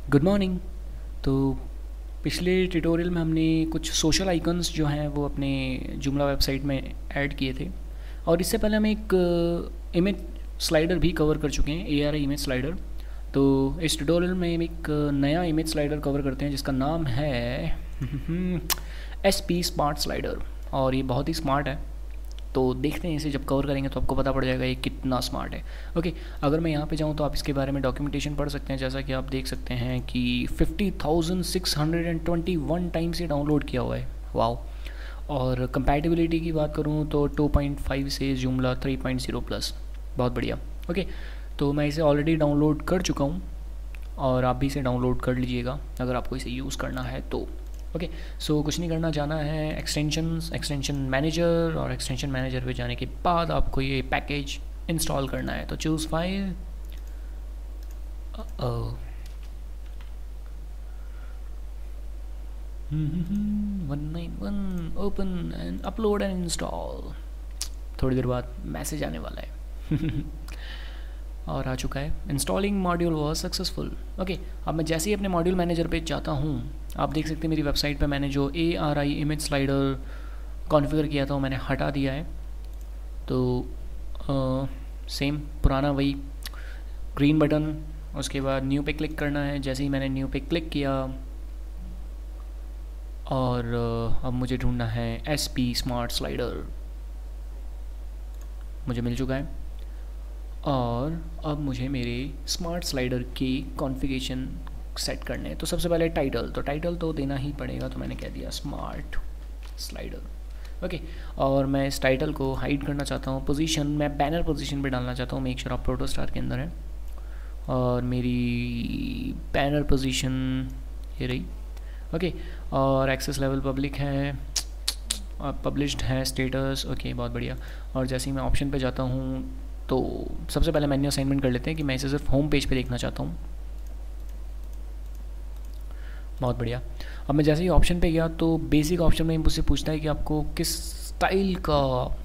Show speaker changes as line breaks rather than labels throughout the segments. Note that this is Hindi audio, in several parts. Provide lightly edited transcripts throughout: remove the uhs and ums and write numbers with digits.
Good morning. तो पिछले ट्यूटोरियल में हमने कुछ सोशल आइकन्स जो हैं वो अपने जुमला वेबसाइट में ऐड किए थे। और इससे पहले हम एक इमेज स्लाइडर भी कवर कर चुके हैं, ARI इमेज स्लाइडर। तो इस ट्यूटोरियल में हम एक नया इमेज स्लाइडर कवर करते हैं जिसका नाम है SP स्मार्ट स्लाइडर। और ये बहुत ही स्मार्ट है। तो देखते हैं इसे जब कवर करेंगे तो आपको पता पड़ जाएगा ये कितना स्मार्ट है। ओके, अगर मैं यहाँ पे जाऊँ तो आप इसके बारे में डॉक्यूमेंटेशन पढ़ सकते हैं। जैसा कि आप देख सकते हैं कि 50,621 टाइम्स ये डाउनलोड किया हुआ है। वाओ। और कंपैटिबिलिटी की बात करूँ तो 2.5 से जुमला 3.0 प्लस। बहुत बढ़िया। ओके, तो मैं इसे ऑलरेडी डाउनलोड कर चुका हूँ और आप भी इसे डाउनलोड कर लीजिएगा अगर आपको इसे यूज़ करना है तो। ओके, सो कुछ नहीं करना, जाना है एक्सटेंशन मैनेजर, और एक्सटेंशन मैनेजर पे जाने के बाद आपको ये पैकेज इंस्टॉल करना है। तो choose file, 191, open and upload and install. थोड़ी देर बाद मैसेज आने वाला है। और आ चुका है, installing module was successful. Okay, अब मैं जैसे ही अपने मॉड्यूल मैनेजर पे जाता हूँ, आप देख सकते हैं मेरी वेबसाइट पे मैंने जो ARI इमेज स्लाइडर कॉन्फ़िगर किया था वो मैंने हटा दिया है। तो सेम पुराना वही ग्रीन बटन, उसके बाद न्यू पे क्लिक करना है। जैसे ही मैंने न्यू पे क्लिक किया और अब मुझे ढूंढना है SP स्मार्ट स्लाइडर। मुझे मिल चुका है। और अब मुझे मेरे स्मार्ट स्लाइडर की कॉन्फ़िगरेशन सेट करने हैं। तो सबसे पहले टाइटल तो देना ही पड़ेगा, तो मैंने कह दिया स्मार्ट स्लाइडर। ओके, और मैं इस टाइटल को हाइड करना चाहता हूँ। पोजीशन मैं बैनर पोजीशन पे डालना चाहता हूँ। मेक श्योर आप प्रोटो स्टार के अंदर है और मेरी बैनर पोजीशन ये रही। ओके, और एक्सेस लेवल पब्लिक है और पब्लिश्ड है स्टेटस। ओके, बहुत बढ़िया। और जैसे ही मैं ऑप्शन पे जाता हूँ तो सबसे पहले मैंने असाइनमेंट कर लेते हैं कि मैं इसे सिर्फ होम पेज पे देखना चाहता हूँ। बहुत बढ़िया। अब मैं जैसे ही ऑप्शन पे गया तो बेसिक ऑप्शन में मुझसे पूछता है कि आपको किस स्टाइल का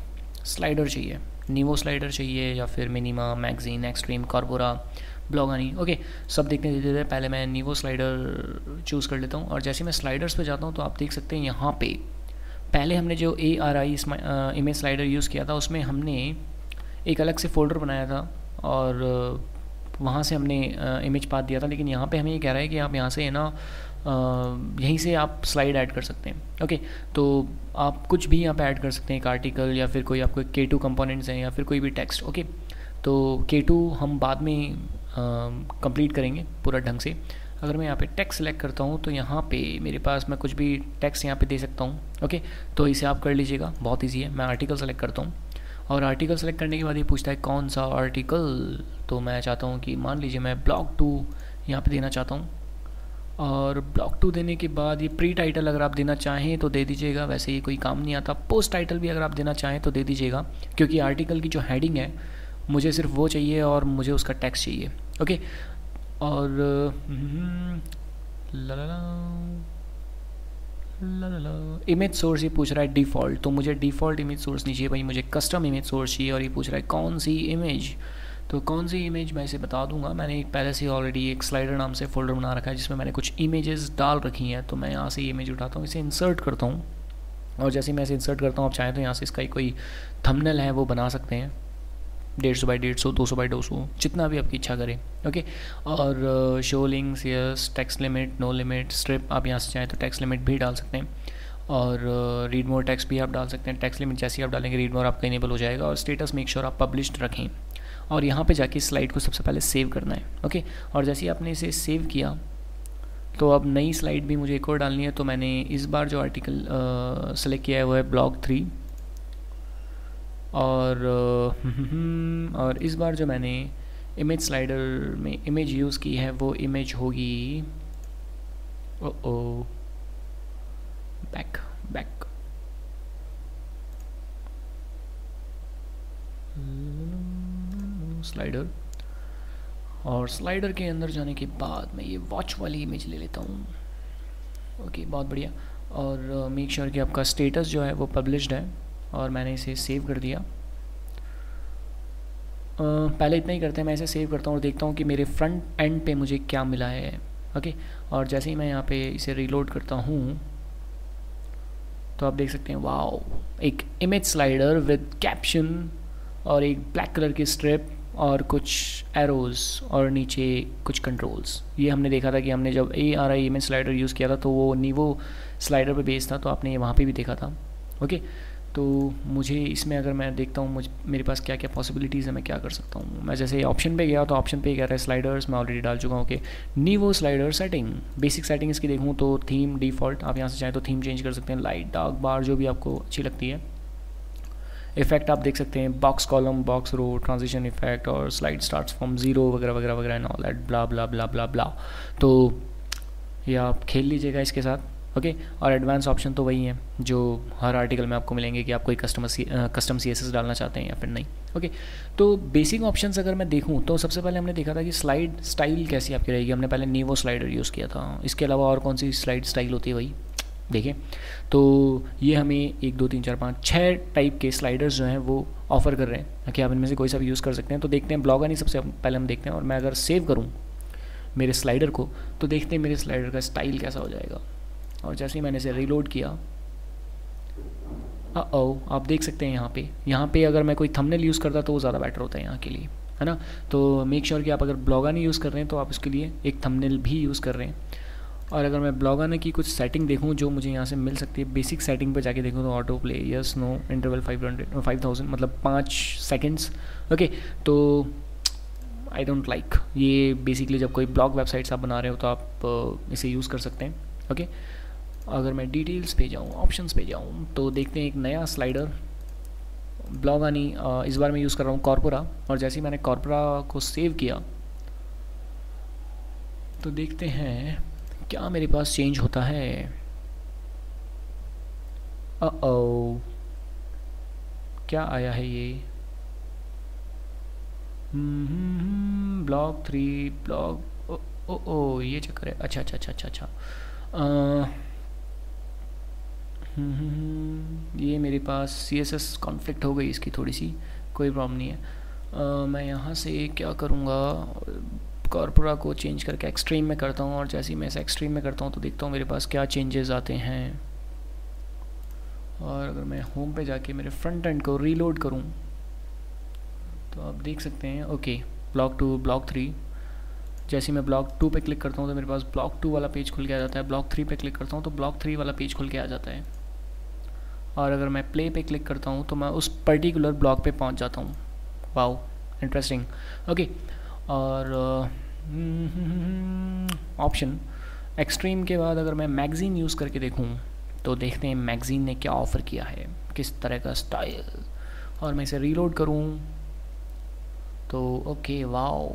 स्लाइडर चाहिए, नीवो स्लाइडर चाहिए या फिर मिनिमा, मैगजीन, एक्सट्रीम, कार्बोरा, ब्लॉगानी। ओके, सब देखने देते थे। पहले मैं नीवो स्लाइडर चूज़ कर लेता हूँ। और जैसे मैं स्लाइडर्स पे जाता हूँ तो आप देख सकते हैं यहाँ पे पहले हमने जो ARI इमेज स्लाइडर यूज़ किया था उसमें हमने एक अलग से फ़ोल्डर बनाया था और वहाँ से हमने इमेज पाथ दिया था। लेकिन यहाँ पे हमें ये कह रहा है कि आप यहाँ से है ना यहीं से आप स्लाइड ऐड कर सकते हैं। ओके, तो आप कुछ भी यहाँ पे ऐड कर सकते हैं, एक आर्टिकल या फिर कोई आपको K2 कंपोनेंट्स हैं या फिर कोई भी टेक्स्ट। ओके, तो K2 हम बाद में कंप्लीट करेंगे पूरा ढंग से। अगर मैं यहाँ पे टेक्स्ट सेलेक्ट करता हूँ तो यहाँ पे मेरे पास मैं कुछ भी टेक्स्ट यहाँ पे दे सकता हूँ। ओके, तो इसे आप कर लीजिएगा, बहुत ईजी है। मैं आर्टिकल सेलेक्ट करता हूँ और आर्टिकल सेलेक्ट करने के बाद ये पूछता है कौन सा आर्टिकल। तो मैं चाहता हूँ कि मान लीजिए मैं ब्लॉग 2 यहाँ पे देना चाहता हूँ। और ब्लॉग 2 देने के बाद ये प्री टाइटल अगर आप देना चाहें तो दे दीजिएगा, वैसे ये कोई काम नहीं आता। पोस्ट टाइटल भी अगर आप देना चाहें तो दे दीजिएगा, क्योंकि आर्टिकल की जो हेडिंग है मुझे सिर्फ वो चाहिए और मुझे उसका टेक्स्ट चाहिए। ओके, और इमेज सोर्स ये पूछ रहा है डिफ़ॉल्ट, तो मुझे डिफ़ॉल्ट इमेज सोर्स नहीं चाहिए भाई, मुझे कस्टम इमेज सोर्स चाहिए। और ये पूछ रहा है कौन सी इमेज, तो कौन सी इमेज मैं इसे बता दूंगा। मैंने एक पहले से ऑलरेडी एक स्लाइडर नाम से फ़ोल्डर बना रखा है जिसमें मैंने कुछ इमेजेस डाल रखी हैं। तो मैं यहाँ से इमेज उठाता हूँ, इसे इंसर्ट करता हूँ और जैसे मैं इसे इंसर्ट करता हूँ आप चाहें तो यहाँ से इसका कोई थंबनेल है वो बना सकते हैं, 150 बाई 150, 200 बाई 200, जितना भी आपकी इच्छा करें। ओके, और show links, yes, text limit, no limit, strip, आप यहाँ से चाहें तो टेक्स्ट लिमिट भी डाल सकते हैं। और रीड मोर टेक्स्ट भी आप डाल सकते हैं। टेक्स्ट लिमिट जैसे ही आप डालेंगे रीड मोर आपका इनेबल हो जाएगा। और स्टेटस मेक श्योर आप पब्लिश्ड रखें। और यहाँ पे जाके स्लाइड को सबसे पहले सेव करना है। ओके, और जैसे ही आपने इसे सेव किया तो अब नई स्लाइड भी मुझे एक और डालनी है। तो मैंने इस बार जो आर्टिकल सेलेक्ट किया है वो है ब्लॉग 3 और इस बार जो मैंने इमेज स्लाइडर में इमेज यूज़ की है वो इमेज होगी बैक स्लाइडर। और स्लाइडर के अंदर जाने के बाद मैं ये वॉच वाली इमेज ले लेता हूँ। ओके, बहुत बढ़िया। और मेक श्योर कि आपका स्टेटस जो है वो पब्लिश्ड है और मैंने इसे सेव कर दिया। पहले इतना ही करते हैं, मैं इसे सेव करता हूँ और देखता हूँ कि मेरे फ्रंट एंड पे मुझे क्या मिला है। ओके, और जैसे ही मैं यहाँ पे इसे रीलोड करता हूँ तो आप देख सकते हैं वाओ, एक इमेज स्लाइडर विद कैप्शन और एक ब्लैक कलर की स्ट्रिप और कुछ एरोज़ और नीचे कुछ कंट्रोल्स। ये हमने देखा था कि हमने जब ARI इमेज स्लाइडर यूज़ किया था तो वो नीवो स्लाइडर पे बेस्ड था, तो आपने ये वहाँ पे भी देखा था। ओके, तो मुझे इसमें अगर मैं देखता हूँ मेरे पास क्या क्या पॉसिबिलिटीज़ है, मैं क्या कर सकता हूँ। मैं जैसे ऑप्शन पे गया तो ऑप्शन पे कह रहा है स्लाइडर्स, मैं ऑलरेडी डाल चुका हूँ। Okay, Nivo slider setting, basic setting इसकी देखूँ तो थीम डिफ़ॉल्ट, आप यहाँ से चाहें तो थीम चेंज कर सकते हैं, लाइट डार्क बार जो भी आपको अच्छी लगती है। इफेक्ट आप देख सकते हैं, बॉक्स कॉलम, बॉक्स रो, ट्रांजिशन इफेक्ट और स्लाइड स्टार्ट्स फ्रॉम ज़ीरो वगैरह वगैरह वगैरह एंड ऑल दैट ब्ला ब्ला ब्ला ब्ला ब्ला। तो ये आप खेल लीजिएगा इसके साथ। ओके, और एडवांस ऑप्शन तो वही हैं जो हर आर्टिकल में आपको मिलेंगे कि आप कोई कस्टम CSS डालना चाहते हैं या फिर नहीं। ओके, तो बेसिक ऑप्शंस अगर मैं देखूं तो सबसे पहले हमने देखा था कि स्लाइड स्टाइल कैसी आपकी रहेगी। हमने पहले नीवो स्लाइडर यूज़ किया था, इसके अलावा और कौन सी स्लाइड स्टाइल होती है वही देखें। तो ये हमें 1 2 3 4 5 6 टाइप के स्लाइडर्स जो हैं वो ऑफ़र कर रहे हैं कि आप इनमें से कोई सा भी यूज़ कर सकते हैं। तो देखते हैं ब्लॉगानी सबसे पहले हम देखते हैं, और मैं अगर सेव करूँ मेरे स्लाइडर को तो देखते हैं मेरे स्लाइडर का स्टाइल कैसा हो जाएगा। और जैसे ही मैंने इसे रीलोड किया, आप देख सकते हैं यहाँ पे अगर मैं कोई थंबनेल यूज़ करता तो वो ज़्यादा बेटर होता है यहाँ के लिए, है ना। तो मेक श्योर कि आप अगर ब्लॉगानी यूज़ कर रहे हैं तो आप उसके लिए एक थंबनेल भी यूज़ कर रहे हैं। और अगर मैं ब्लॉगाना की कुछ सेटिंग देखूँ जो मुझे यहाँ से मिल सकती है, बेसिक सेटिंग पे जाके देखूँ तो autoplay, yes no, interval 5000 मतलब 5 सेकेंड्स। ओके, तो आई डोंट लाइक ये। बेसिकली जब कोई ब्लॉग वेबसाइट्स आप बना रहे हो तो आप इसे यूज़ कर सकते हैं। ओके, अगर मैं डिटेल्स पे जाऊँ, ऑप्शंस पे जाऊँ तो देखते हैं एक नया स्लाइडर ब्लॉगानी, इस बार मैं यूज़ कर रहा हूँ कॉर्पोरा। और जैसे ही मैंने कॉर्पोरा को सेव किया तो देखते हैं क्या मेरे पास चेंज होता है। क्या आया है ये, ब्लॉग 3 ब्लॉग, ओ ये चक्कर है। अच्छा अच्छा अच्छा अच्छा अच्छा, ये मेरे पास CSS कॉन्फ्लिक्ट हो गई इसकी थोड़ी सी, कोई प्रॉब्लम नहीं है। मैं यहाँ से क्या करूँगा, कॉर्पोरा को चेंज करके एक्सट्रीम में करता हूँ, और जैसे ही मैं इसे एक्सट्रीम में करता हूँ तो देखता हूँ मेरे पास क्या चेंजेस आते हैं। और अगर मैं होम पे जाके मेरे फ्रंट एंड को रीलोड करूँ तो आप देख सकते हैं, ओके, ब्लॉग 2 ब्लॉग 3, जैसे मैं ब्लॉग 2 पे क्लिक करता हूँ तो मेरे पास ब्लॉग 2 वाला पेज खुल के आ जाता है। ब्लॉग 3 पे क्लिक करता हूँ तो ब्लॉग 3 वाला पेज खुल के आ जाता है। और अगर मैं प्ले पे क्लिक करता हूँ तो मैं उस पर्टिकुलर ब्लॉग पे पहुँच जाता हूँ। Wow, interesting. ओके, और ऑप्शन एक्सट्रीम के बाद अगर मैं मैगज़ीन यूज़ करके देखूँ तो देखते हैं मैगज़ीन ने क्या ऑफ़र किया है, किस तरह का स्टाइल। और मैं इसे रीलोड करूँ तो ओके, वाओ,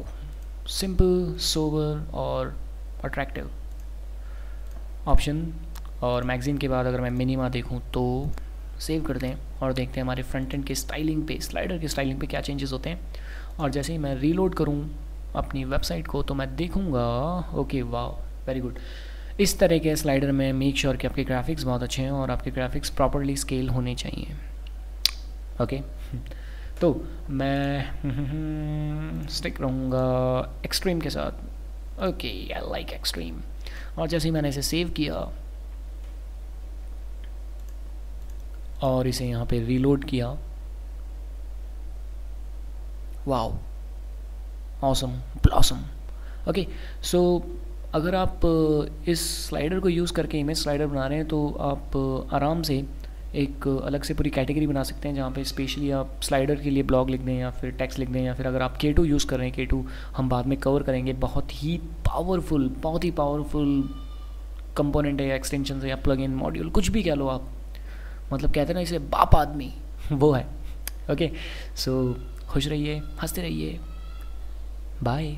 सिंपल, सोबर और अट्रैक्टिव ऑप्शन। और मैगज़ीन के बाद अगर मैं मिनिमा देखूँ तो सेव कर दें और देखते हैं हमारे फ्रंट एंड के स्टाइलिंग पे, स्लाइडर के स्टाइलिंग पे क्या चेंजेस होते हैं। और जैसे ही मैं रीलोड करूँ अपनी वेबसाइट को तो मैं देखूँगा, ओके, वाह, वेरी गुड। इस तरह के स्लाइडर में मेक श्योर कि आपके ग्राफिक्स बहुत अच्छे हैं और आपके ग्राफिक्स प्रॉपरली स्केल होने चाहिए। ओके, तो मैं स्टिक रहूँगा एक्सट्रीम के साथ। Okay, I like extreme. और जैसे ही मैंने इसे सेव किया और इसे यहाँ पे रीलोड किया, वाओ, ऑसम, ब्लॉसम। ओके, सो अगर आप इस स्लाइडर को यूज़ करके इमेज स्लाइडर बना रहे हैं तो आप आराम से एक अलग से पूरी कैटेगरी बना सकते हैं जहाँ पे स्पेशली आप स्लाइडर के लिए ब्लॉग लिख दें या फिर टेक्स्ट लिख दें, या फिर अगर आप K2 यूज़ कर रहे हैं, K2 हम बाद में कवर करेंगे, बहुत ही पावरफुल कंपोनेंट है या एक्सटेंशन है या प्लगइन मॉड्यूल, कुछ भी कह लो आप, मतलब कहते हैं ना इसे बाप आदमी, वो है। ओके, सो खुश रहिए, हंसते रहिए, बाय।